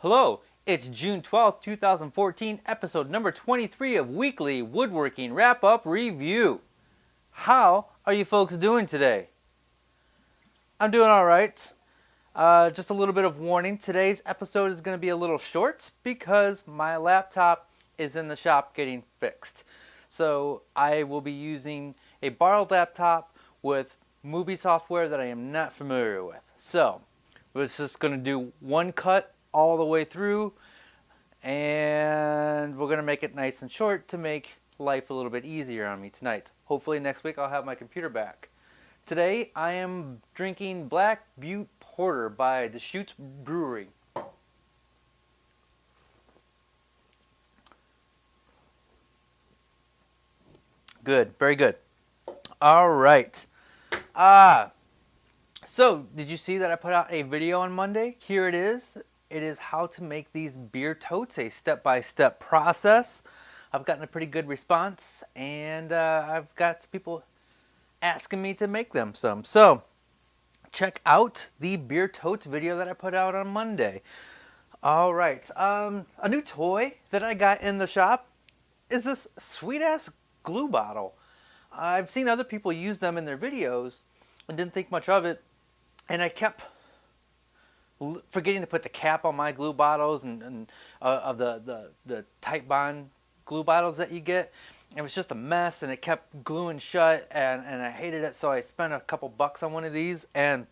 Hello, it's June 12th, 2014, episode number 23 of Weekly Woodworking Wrap-Up Review. How are you folks doing today? I'm doing alright. Just a little bit of warning, today's episode is going to be a little short because my laptop is in the shop getting fixed. So I will be using a borrowed laptop with movie software that I am not familiar with. So we're just going to do one cut all the way through, and we're going to make it nice and short to make life a little bit easier on me tonight. Hopefully next week I'll have my computer back. Today I am drinking Black Butte Porter by Deschutes Brewery. Good, very good. All right. So did you see that I put out a video on Monday? Here it is. It is how to make these beer totes, a step-by-step process. I've gotten a pretty good response, and I've got some people asking me to make them some. So check out the beer totes video that I put out on Monday. All right, a new toy that I got in the shop is this sweet-ass glue bottle. I've seen other people use them in their videos and didn't think much of it, and I kept forgetting to put the cap on my glue bottles and of the tight bond glue bottles that you get. It was just a mess, and it kept gluing shut, and I hated it, so I spent a couple bucks on one of these, and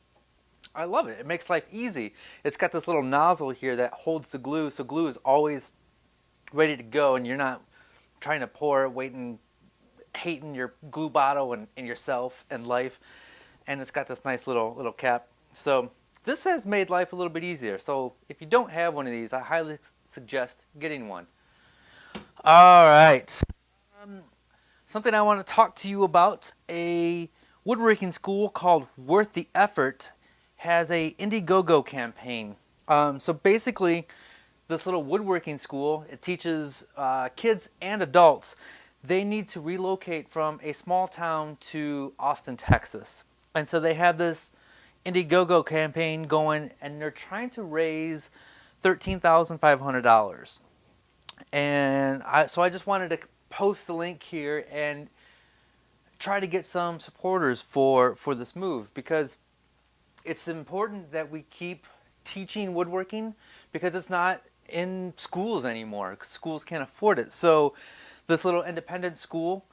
I love it. It makes life easy. It's got this little nozzle here that holds the glue, so glue is always ready to go, and you're not trying to pour, waiting, hating your glue bottle and yourself and life. And it's got this nice little cap. So this has made life a little bit easier. So if you don't have one of these, I highly suggest getting one. All right. Something I want to talk to you about, a woodworking school called Worth the Effort has a Indiegogo campaign. So basically, this little woodworking school, it teaches kids and adults. They need to relocate from a small town to Austin, Texas. And so they have this Indiegogo campaign going, and they're trying to raise $13,500. And so I just wanted to post the link here and try to get some supporters for this move, because it's important that we keep teaching woodworking, because it's not in schools anymore. Schools can't afford it. So this little independent school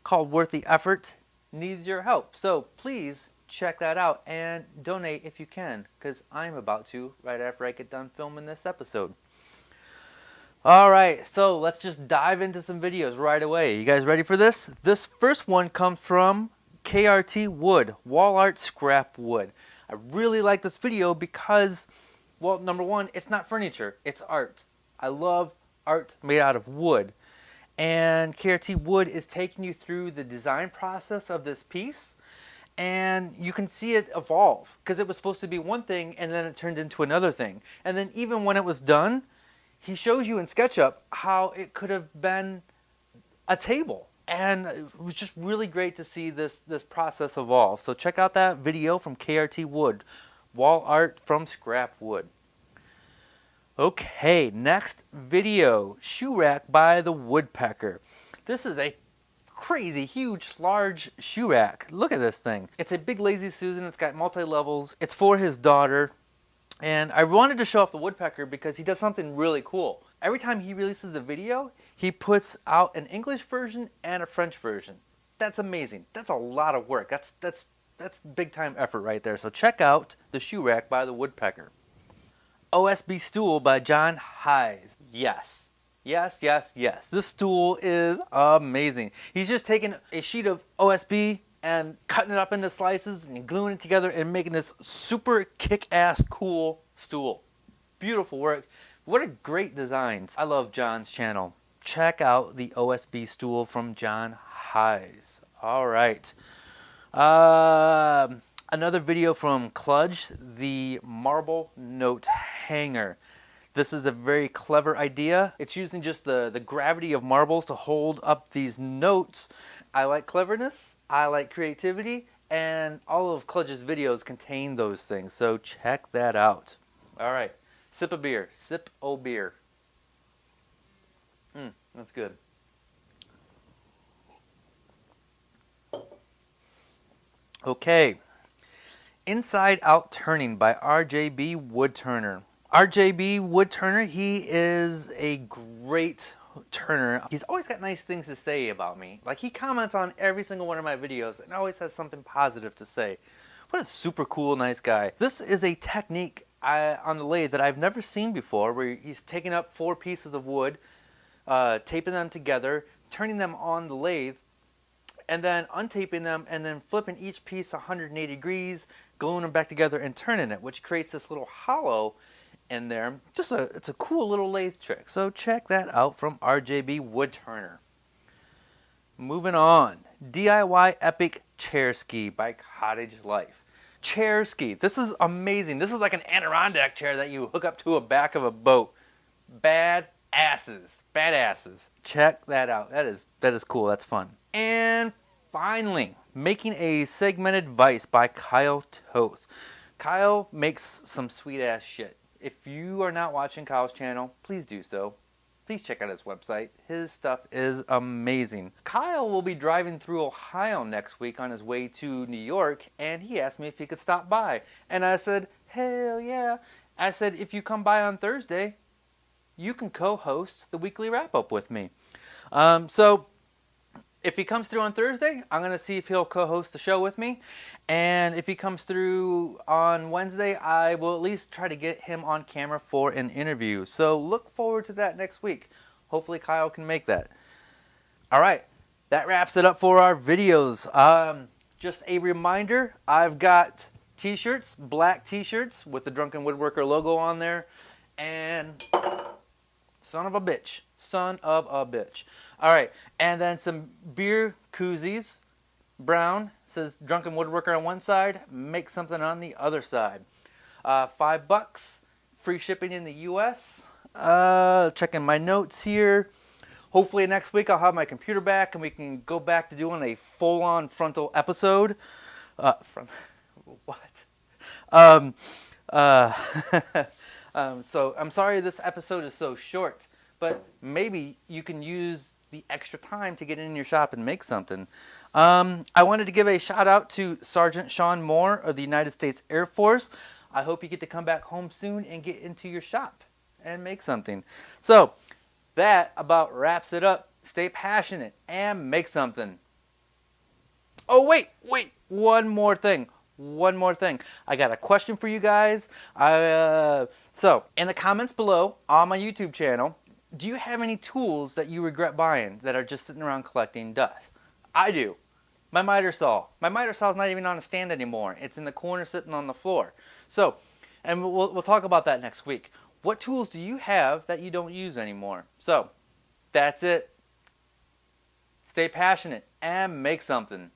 called Worth the Effort needs your help. So please check that out and donate if you can, because I'm about to right after I get done filming this episode. Alright, so let's just dive into some videos right away. You guys ready for this? This first one comes from KRTWood, Wall Art Scrap Wood. I really like this video because, well, number one, it's not furniture, it's art. I love art made out of wood. And KRTWood is taking you through the design process of this piece, and you can see it evolve, because it was supposed to be one thing and then it turned into another thing. And then even when it was done, he shows you in SketchUp how it could have been a table. And it was just really great to see this process evolve. So check out that video from KRTWood, Wall Art from Scrap Wood. Okay, next video, Shoe Rack by the Woodpecker. This is a crazy, huge, large shoe rack. Look at this thing. It's a big Lazy Susan. It's got multi-levels. It's for his daughter. And I wanted to show off the Woodpecker because he does something really cool. Every time he releases a video, he puts out an English version and a French version. That's amazing. That's a lot of work. That's big time effort right there. So check out the Shoe Rack by the Woodpecker. OSB Stool by John Heisz. Yes. Yes, yes, yes. This stool is amazing. He's just taking a sheet of OSB and cutting it up into slices and gluing it together and making this super kick-ass cool stool. Beautiful work. What a great design. I love John's channel. Check out the OSB stool from John Heisz. All right. Another video from Kludge, the marble note hanger. This is a very clever idea. It's using just the gravity of marbles to hold up these notes. I like cleverness, I like creativity, and all of Kludge's videos contain those things, so check that out. All right, Sip of beer. Sip o beer. That's good. Okay. Inside Out Turning by RJBWoodTurner. RJBWoodTurner, he is a great turner. He's always got nice things to say about me. Like, he comments on every single one of my videos and always has something positive to say. What a super cool, nice guy. This is a technique on the lathe that I've never seen before, where he's taking up 4 pieces of wood, taping them together, turning them on the lathe, and then untaping them, and then flipping each piece 180 degrees, gluing them back together and turning it, which creates this little hollow in there. It's a cool little lathe trick. So check that out from RJBWoodTurner. Moving on, DIY Epic Chair Ski by Cottage Life. Chair ski. This is amazing. This is like an Adirondack chair that you hook up to a back of a boat. Bad asses. Check that out. That is cool. That's fun. And finally, making a segmented vise by Toth. Kyle makes some sweet ass shit. If you are not watching Kyle's channel, please do so. Please check out his website. His stuff is amazing. Kyle will be driving through Ohio next week on his way to New York, and he asked me if he could stop by. And I said, hell yeah. I said, if you come by on Thursday, you can co-host the weekly wrap-up with me. So if he comes through on Thursday, I'm going to see if he'll co-host the show with me. And if he comes through on Wednesday, I will at least try to get him on camera for an interview. So look forward to that next week. Hopefully Kyle can make that. All right, that wraps it up for our videos. Just a reminder, I've got t-shirts, black t-shirts with the Drunken Woodworker logo on there. And son of a bitch. All right, and then some beer koozies. Brown says Drunken Woodworker on one side, make something on the other side. $5, free shipping in the US. Checking my notes here. Hopefully next week I'll have my computer back and we can go back to doing a full-on frontal episode. So I'm sorry this episode is so short, but maybe you can use the extra time to get in your shop and make something. I wanted to give a shout out to Sergeant Sean Moore of the United States Air Force. I hope you get to come back home soon and get into your shop and make something. So that about wraps it up. Stay passionate and make something. Oh, wait, one more thing. I got a question for you guys. So in the comments below on my YouTube channel, do you have any tools that you regret buying that are just sitting around collecting dust? I do. My miter saw. My miter saw is not even on a stand anymore. It's in the corner sitting on the floor. So, and we'll talk about that next week. What tools do you have that you don't use anymore? So, that's it. Stay passionate and make something.